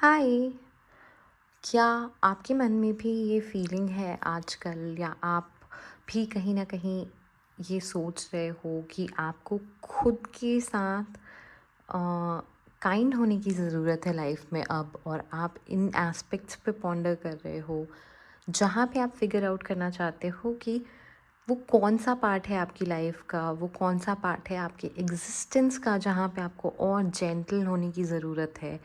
हाय। क्या आपके मन में भी ये फीलिंग है आजकल, या आप भी कहीं ना कहीं ये सोच रहे हो कि आपको खुद के साथ काइंड होने की ज़रूरत है लाइफ में अब, और आप इन एस्पेक्ट्स पे पॉन्डर कर रहे हो, जहाँ पे आप फिगर आउट करना चाहते हो कि वो कौन सा पार्ट है आपकी लाइफ का, वो कौन सा पार्ट है आपके एग्जिस्टेंस का, जहाँ पे आपको और जेंटल होने की ज़रूरत है,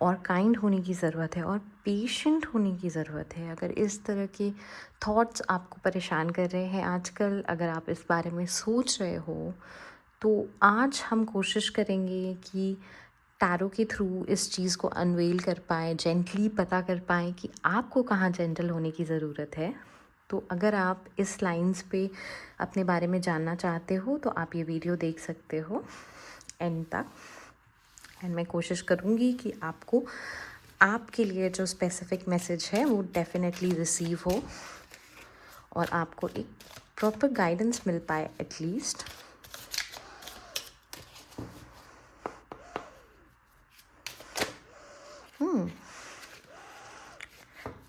और काइंड होने की ज़रूरत है, और पेशेंट होने की ज़रूरत है। अगर इस तरह के थॉट्स आपको परेशान कर रहे हैं आजकल, अगर आप इस बारे में सोच रहे हो, तो आज हम कोशिश करेंगे कि टैरो के थ्रू इस चीज़ को अनवेल कर पाएँ, जेंटली पता कर पाएँ कि आपको कहाँ जेंटल होने की ज़रूरत है। तो अगर आप इस लाइन्स पे अपने बारे में जानना चाहते हो, तो आप ये वीडियो देख सकते हो एंड तक। एंड मैं कोशिश करूँगी कि आपको आपके लिए जो स्पेसिफिक मैसेज है वो डेफिनेटली रिसीव हो, और आपको एक प्रॉपर गाइडेंस मिल पाए एटलीस्ट।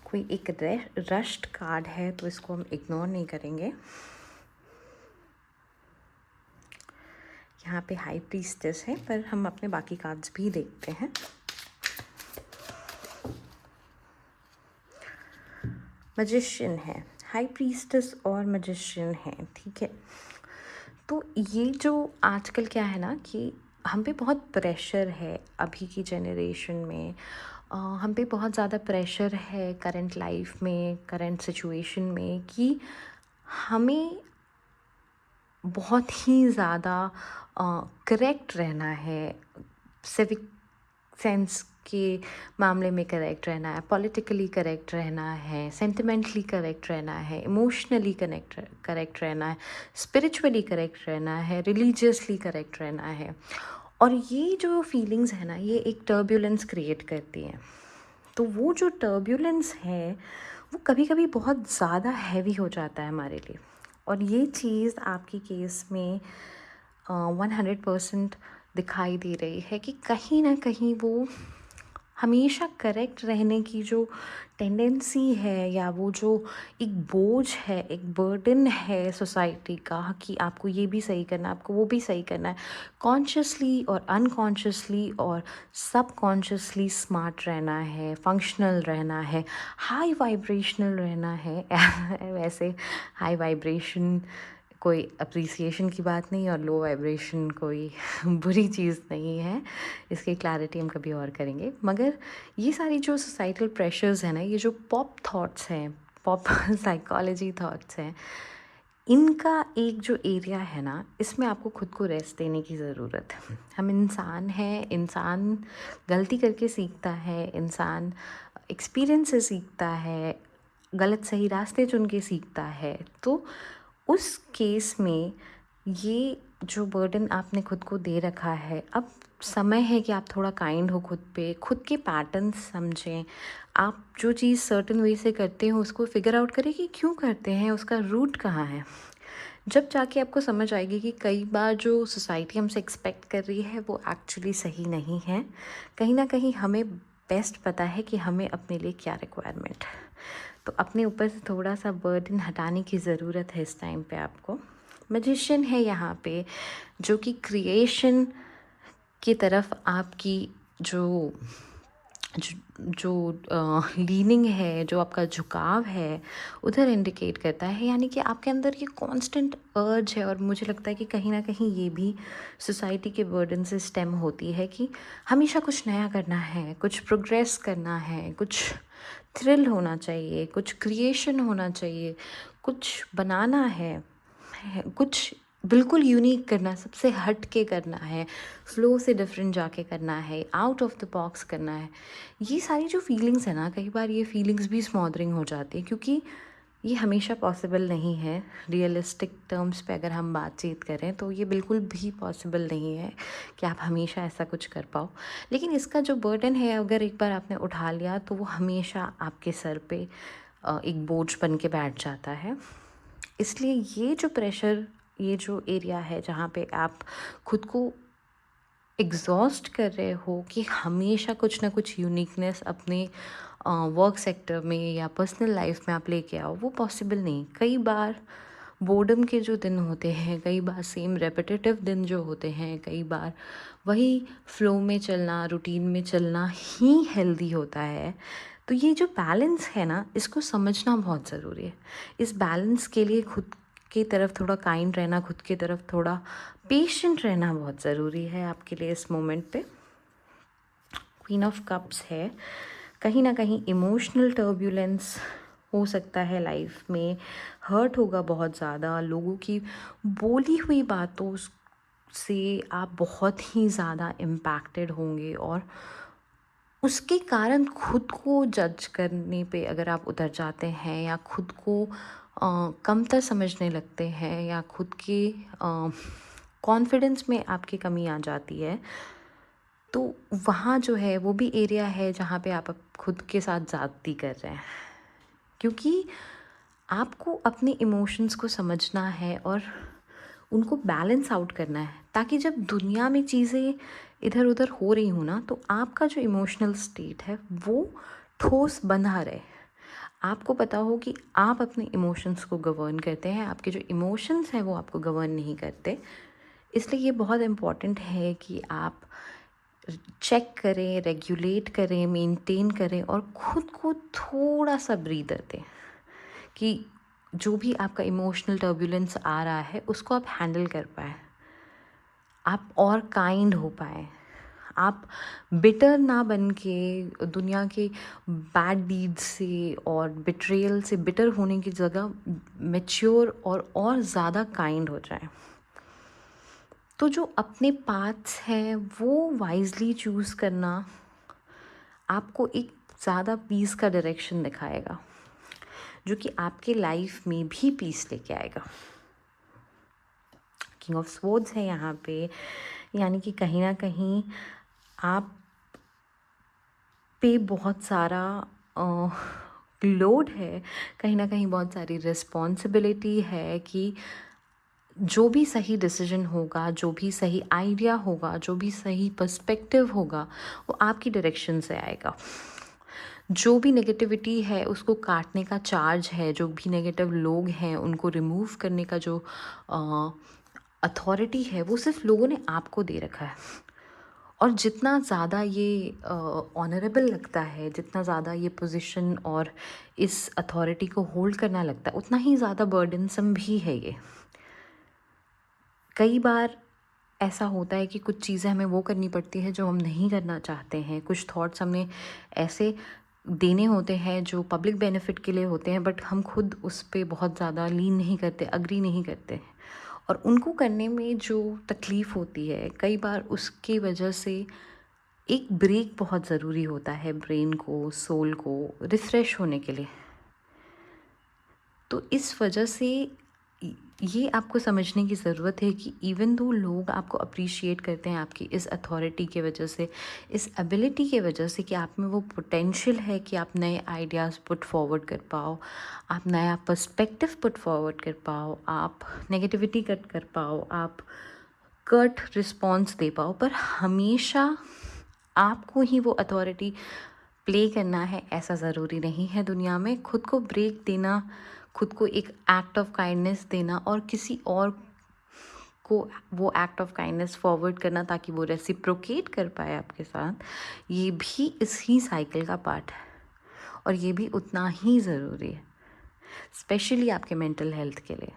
कोई एक रश्ड कार्ड है, तो इसको हम इग्नोर नहीं करेंगे। यहाँ पे हाई प्रीस्टेस है, पर हम अपने बाकी कार्ड्स भी देखते हैं। मैजिशियन है, हाई प्रीस्टेस और मैजिशियन है, ठीक है। तो ये जो आजकल क्या है ना कि हम पे बहुत प्रेशर है अभी की जनरेशन में। हम पे बहुत ज़्यादा प्रेशर है करंट लाइफ में, करंट सिचुएशन में, कि हमें बहुत ही ज़्यादा करेक्ट रहना है। सिविक सेंस के मामले में करेक्ट रहना है, पॉलिटिकली करेक्ट रहना है, सेंटिमेंटली करेक्ट रहना है, इमोशनली करेक्ट रहना है, स्पिरिचुअली करेक्ट रहना है, रिलीजियसली करेक्ट रहना है। और ये जो फीलिंग्स है ना, ये एक टर्ब्यूलेंस क्रिएट करती हैं। तो वो जो टर्ब्यूलेंस है वो कभी कभी बहुत ज़्यादा हैवी हो जाता है हमारे लिए। और ये चीज़ आपकी केस में 100% दिखाई दे रही है कि कहीं ना कहीं वो हमेशा करेक्ट रहने की जो टेंडेंसी है, या वो जो एक बोझ है, एक बर्डन है सोसाइटी का, कि आपको ये भी सही करना है, आपको वो भी सही करना है, कॉन्शियसली और अनकॉन्शियसली और सबकॉन्शियसली स्मार्ट रहना है, फंक्शनल रहना है, हाई वाइब्रेशनल रहना है। वैसे हाई वाइब्रेशन कोई अप्रिसिएशन की बात नहीं, और लो वाइब्रेशन कोई बुरी चीज़ नहीं है। इसकी क्लैरिटी हम कभी और करेंगे। मगर ये सारी जो सोसाइटल प्रेशर्स हैं ना, ये जो पॉप थॉट्स हैं, पॉप साइकोलॉजी थॉट्स हैं, इनका एक जो एरिया है ना, इसमें आपको खुद को रेस्ट देने की ज़रूरत है। हम इंसान हैं, इंसान गलती करके सीखता है, इंसान एक्सपीरियंस से सीखता है, गलत सही रास्ते चुन के सीखता है। तो उस केस में ये जो बर्डन आपने खुद को दे रखा है, अब समय है कि आप थोड़ा काइंड हो खुद पे, खुद के पैटर्न्स समझें। आप जो चीज़ सर्टेन वे से करते हो उसको फिगर आउट करें कि क्यों करते हैं, उसका रूट कहाँ है। जब जाके आपको समझ आएगी कि कई बार जो सोसाइटी हमसे एक्सपेक्ट कर रही है वो एक्चुअली सही नहीं है। कहीं ना कहीं हमें बेस्ट पता है कि हमें अपने लिए क्या रिक्वायरमेंट है। तो अपने ऊपर से थोड़ा सा बर्डन हटाने की ज़रूरत है इस टाइम पे आपको। मैजिशियन है यहाँ पे, जो कि क्रिएशन की तरफ आपकी जो जो लीनिंग है, जो आपका झुकाव है, उधर इंडिकेट करता है। यानी कि आपके अंदर ये कांस्टेंट अर्ज है, और मुझे लगता है कि कहीं ना कहीं ये भी सोसाइटी के बर्डन से स्टेम होती है, कि हमेशा कुछ नया करना है, कुछ प्रोग्रेस करना है, कुछ थ्रिल होना चाहिए, कुछ क्रिएशन होना चाहिए, कुछ बनाना है, कुछ बिल्कुल यूनिक करना है, सबसे हट के करना है, फ्लो से डिफरेंट जाके करना है, आउट ऑफ द बॉक्स करना है। ये सारी जो फीलिंग्स है ना, कई बार ये फीलिंग्स भी स्मॉदरिंग हो जाती है, क्योंकि ये हमेशा पॉसिबल नहीं है। रियलिस्टिक टर्म्स पे अगर हम बातचीत करें तो ये बिल्कुल भी पॉसिबल नहीं है कि आप हमेशा ऐसा कुछ कर पाओ। लेकिन इसका जो बर्डन है, अगर एक बार आपने उठा लिया, तो वो हमेशा आपके सर पे एक बोझ बन के बैठ जाता है। इसलिए ये जो प्रेशर, ये जो एरिया है जहाँ पे आप खुद को एग्ज़ॉस्ट कर रहे हो कि हमेशा कुछ ना कुछ यूनिकनेस अपने वर्क सेक्टर में या पर्सनल लाइफ में आप लेके आओ, वो पॉसिबल नहीं। कई बार बोर्डम के जो दिन होते हैं, कई बार सेम रेपिटेटिव दिन जो होते हैं, कई बार वही फ्लो में चलना, रूटीन में चलना ही हेल्दी होता है। तो ये जो बैलेंस है ना, इसको समझना बहुत ज़रूरी है। इस बैलेंस के लिए खुद की तरफ थोड़ा काइंड रहना, खुद की तरफ थोड़ा पेशेंट रहना बहुत ज़रूरी है आपके लिए इस मोमेंट पे। क्वीन ऑफ कप्स है, कहीं ना कहीं इमोशनल टर्ब्यूलेंस हो सकता है लाइफ में, हर्ट होगा बहुत ज़्यादा, लोगों की बोली हुई बातों से आप बहुत ही ज़्यादा इम्पैक्टेड होंगे, और उसके कारण खुद को जज करने पे अगर आप उतर जाते हैं, या खुद को कमतर समझने लगते हैं, या खुद के कॉन्फिडेंस में आपकी कमी आ जाती है, तो वहाँ जो है वो भी एरिया है जहाँ पे आप खुद के साथ ज़्यादती कर रहे हैं। क्योंकि आपको अपने इमोशंस को समझना है और उनको बैलेंस आउट करना है, ताकि जब दुनिया में चीज़ें इधर उधर हो रही हो ना, तो आपका जो इमोशनल स्टेट है वो ठोस बंधा रहे। आपको पता हो कि आप अपने इमोशंस को गवर्न करते हैं, आपके जो इमोशंस हैं वो आपको गवर्न नहीं करते। इसलिए ये बहुत इम्पॉर्टेंट है कि आप चेक करें, रेगुलेट करें, मेंटेन करें, और खुद को थोड़ा सा ब्रीदर दें कि जो भी आपका इमोशनल टर्बुलेंस आ रहा है उसको आप हैंडल कर पाएँ, आप और काइंड हो पाएँ, आप बिटर ना बन के दुनिया के बैड डीड्स से और बिट्रेयल से बिटर होने की जगह मैच्योर और ज़्यादा काइंड हो जाए। तो जो अपने पाथ्स हैं वो वाइजली चूज़ करना आपको एक ज़्यादा पीस का डायरेक्शन दिखाएगा, जो कि आपके लाइफ में भी पीस लेके आएगा। किंग ऑफ स्वॉर्ड्स है यहाँ पे, यानी कि कहीं ना कहीं आप पे बहुत सारा लोड है, कहीं ना कहीं बहुत सारी रिस्पॉन्सिबिलिटी है कि जो भी सही डिसीजन होगा, जो भी सही आइडिया होगा, जो भी सही पर्सपेक्टिव होगा, वो आपकी डायरेक्शन से आएगा। जो भी नेगेटिविटी है उसको काटने का चार्ज है, जो भी नेगेटिव लोग हैं उनको रिमूव करने का जो अथॉरिटी है वो सिर्फ लोगों ने आपको दे रखा है। और जितना ज़्यादा ये ऑनरेबल लगता है, जितना ज़्यादा ये पोजीशन और इस अथॉरिटी को होल्ड करना लगता है, उतना ही ज़्यादा बर्डनसम भी है ये। कई बार ऐसा होता है कि कुछ चीज़ें हमें वो करनी पड़ती है जो हम नहीं करना चाहते हैं, कुछ थॉट्स हमें ऐसे देने होते हैं जो पब्लिक बेनिफिट के लिए होते हैं, बट हम खुद उस पर बहुत ज़्यादा लीन नहीं करते, अग्री नहीं करते, और उनको करने में जो तकलीफ़ होती है कई बार उसकी वजह से एक ब्रेक बहुत ज़रूरी होता है ब्रेन को, सोल को रिफ़्रेश होने के लिए। तो इस वजह से ये आपको समझने की ज़रूरत है कि इवन दो लोग आपको अप्रिशिएट करते हैं आपकी इस अथॉरिटी के वजह से, इस एबिलिटी के वजह से कि आप में वो पोटेंशियल है कि आप नए आइडियाज़ पुट फॉरवर्ड कर पाओ, आप नया पर्सपेक्टिव पुट फॉरवर्ड कर पाओ, आप नेगेटिविटी कट कर पाओ, आप कट रिस्पॉन्स दे पाओ, पर हमेशा आपको ही वो अथॉरिटी प्ले करना है ऐसा ज़रूरी नहीं है दुनिया में। खुद को ब्रेक देना, खुद को एक एक्ट ऑफ काइंडनेस देना, और किसी और को वो एक्ट ऑफ काइंडनेस फॉरवर्ड करना ताकि वो रेसिप्रोकेट कर पाए आपके साथ, ये भी इसी साइकिल का पार्ट है, और ये भी उतना ही ज़रूरी है, स्पेशली आपके मेंटल हेल्थ के लिए।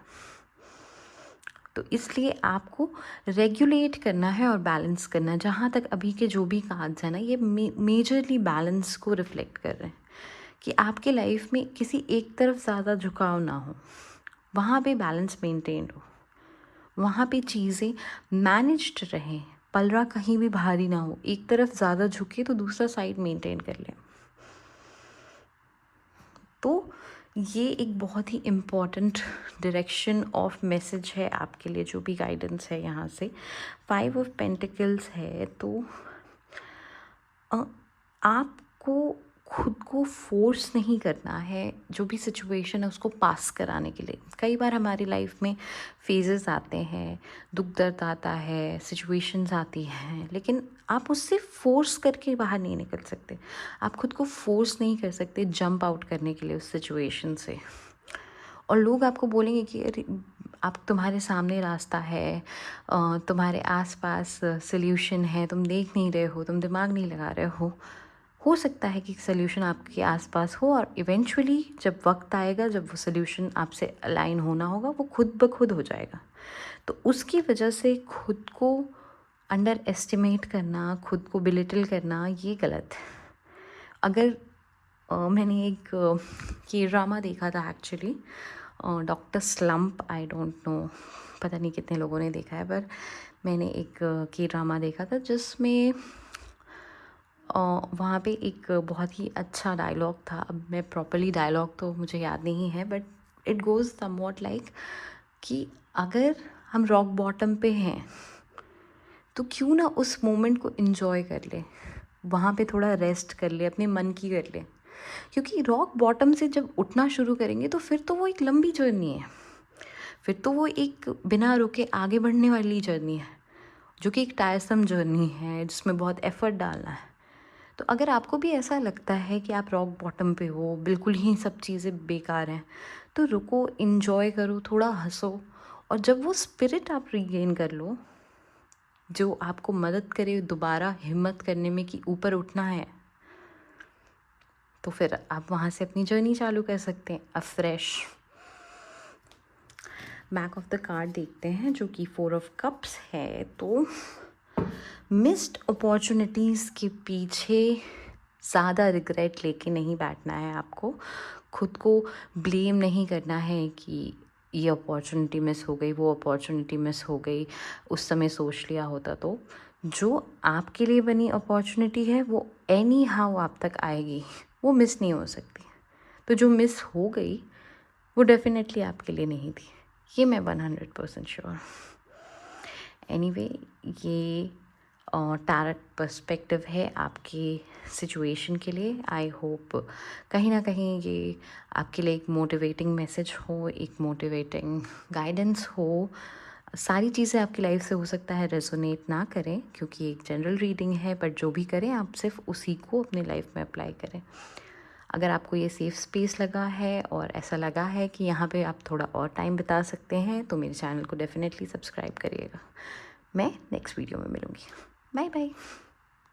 तो इसलिए आपको रेगुलेट करना है और बैलेंस करना है। जहाँ तक अभी के जो भी कार्ड्स हैं ना, ये मेजरली बैलेंस को रिफ्लेक्ट कर रहे हैं कि आपके लाइफ में किसी एक तरफ ज़्यादा झुकाव ना हो, वहाँ पे बैलेंस मेंटेन हो, वहाँ पे चीज़ें मैनेज्ड रहें, पलड़ा कहीं भी भारी ना हो, एक तरफ ज़्यादा झुके तो दूसरा साइड मेंटेन कर लें। तो ये एक बहुत ही इम्पॉर्टेंट डायरेक्शन ऑफ मैसेज है आपके लिए, जो भी गाइडेंस है यहाँ से। 5 ऑफ पेंटिकल्स है, तो आपको खुद को फोर्स नहीं करना है जो भी सिचुएशन है उसको पास कराने के लिए। कई बार हमारी लाइफ में फेजेस आते हैं, दुख दर्द आता है, सिचुएशंस आती हैं, लेकिन आप उससे फोर्स करके बाहर नहीं निकल सकते। आप खुद को फोर्स नहीं कर सकते जंप आउट करने के लिए उस सिचुएशन से। और लोग आपको बोलेंगे कि अरे आप, तुम्हारे सामने रास्ता है, तुम्हारे आसपास सल्यूशन है, तुम देख नहीं रहे हो, तुम दिमाग नहीं लगा रहे हो सकता है कि सल्यूशन आपके आसपास हो और इवेंचुअली जब वक्त आएगा, जब वो सल्यूशन आपसे अलाइन होना होगा, वो खुद ब खुद हो जाएगा। तो उसकी वजह से खुद को अंडर एस्टिमेट करना, खुद को बिलिटल करना, ये गलत है। अगर मैंने एक के ड्रामा देखा था actually, doctor slump, I don't know, पता नहीं कितने लोगों ने देखा है, पर मैंने एक के ड्रामा देखा था जिसमें वहाँ पे एक बहुत ही अच्छा डायलॉग था। अब मैं प्रॉपरली डायलॉग तो मुझे याद नहीं है, but it goes somewhat like कि अगर हम रॉक बॉटम पे हैं तो क्यों ना उस मोमेंट को इन्जॉय कर ले, वहाँ पे थोड़ा रेस्ट कर ले, अपने मन की कर ले। क्योंकि रॉक बॉटम से जब उठना शुरू करेंगे तो फिर तो वो एक लंबी जर्नी है, फिर तो वो एक बिना रुके आगे बढ़ने वाली जर्नी है, जो कि एक टायरसम जर्नी है जिसमें बहुत एफ़र्ट डालना है। तो अगर आपको भी ऐसा लगता है कि आप रॉक बॉटम पे हो, बिल्कुल ही सब चीज़ें बेकार हैं, तो रुको, इन्जॉय करो, थोड़ा हंसो, और जब वो स्पिरिट आप रीगेन कर लो जो आपको मदद करे दोबारा हिम्मत करने में कि ऊपर उठना है, तो फिर आप वहाँ से अपनी जर्नी चालू कर सकते हैं afresh. Back of the card देखते हैं जो कि 4 ऑफ कप्स है। तो मिस्ड अपॉर्चुनिटीज़ के पीछे ज़्यादा रिग्रेट लेके नहीं बैठना है आपको। खुद को ब्लेम नहीं करना है कि ये अपॉर्चुनिटी मिस हो गई, वो अपॉर्चुनिटी मिस हो गई, उस समय सोच लिया होता तो। जो आपके लिए बनी अपॉर्चुनिटी है वो एनी हाउ आप तक आएगी, वो मिस नहीं हो सकती। तो जो मिस हो गई वो डेफिनेटली आपके लिए नहीं थी, ये मैं 100% श्योर। एनीवे, ये टैरेट पर्सपेक्टिव है आपकी सिचुएशन के लिए। आई होप कहीं ना कहीं ये आपके लिए एक मोटिवेटिंग मैसेज हो, एक मोटिवेटिंग गाइडेंस हो। सारी चीज़ें आपकी लाइफ से हो सकता है रेजोनेट ना करें, क्योंकि एक जनरल रीडिंग है, बट जो भी करें आप सिर्फ उसी को अपनी लाइफ में अप्लाई करें। अगर आपको ये सेफ़ स्पेस लगा है और ऐसा लगा है कि यहाँ पे आप थोड़ा और टाइम बिता सकते हैं, तो मेरे चैनल को डेफिनेटली सब्सक्राइब करिएगा। मैं नेक्स्ट वीडियो में मिलूँगी। Bye bye.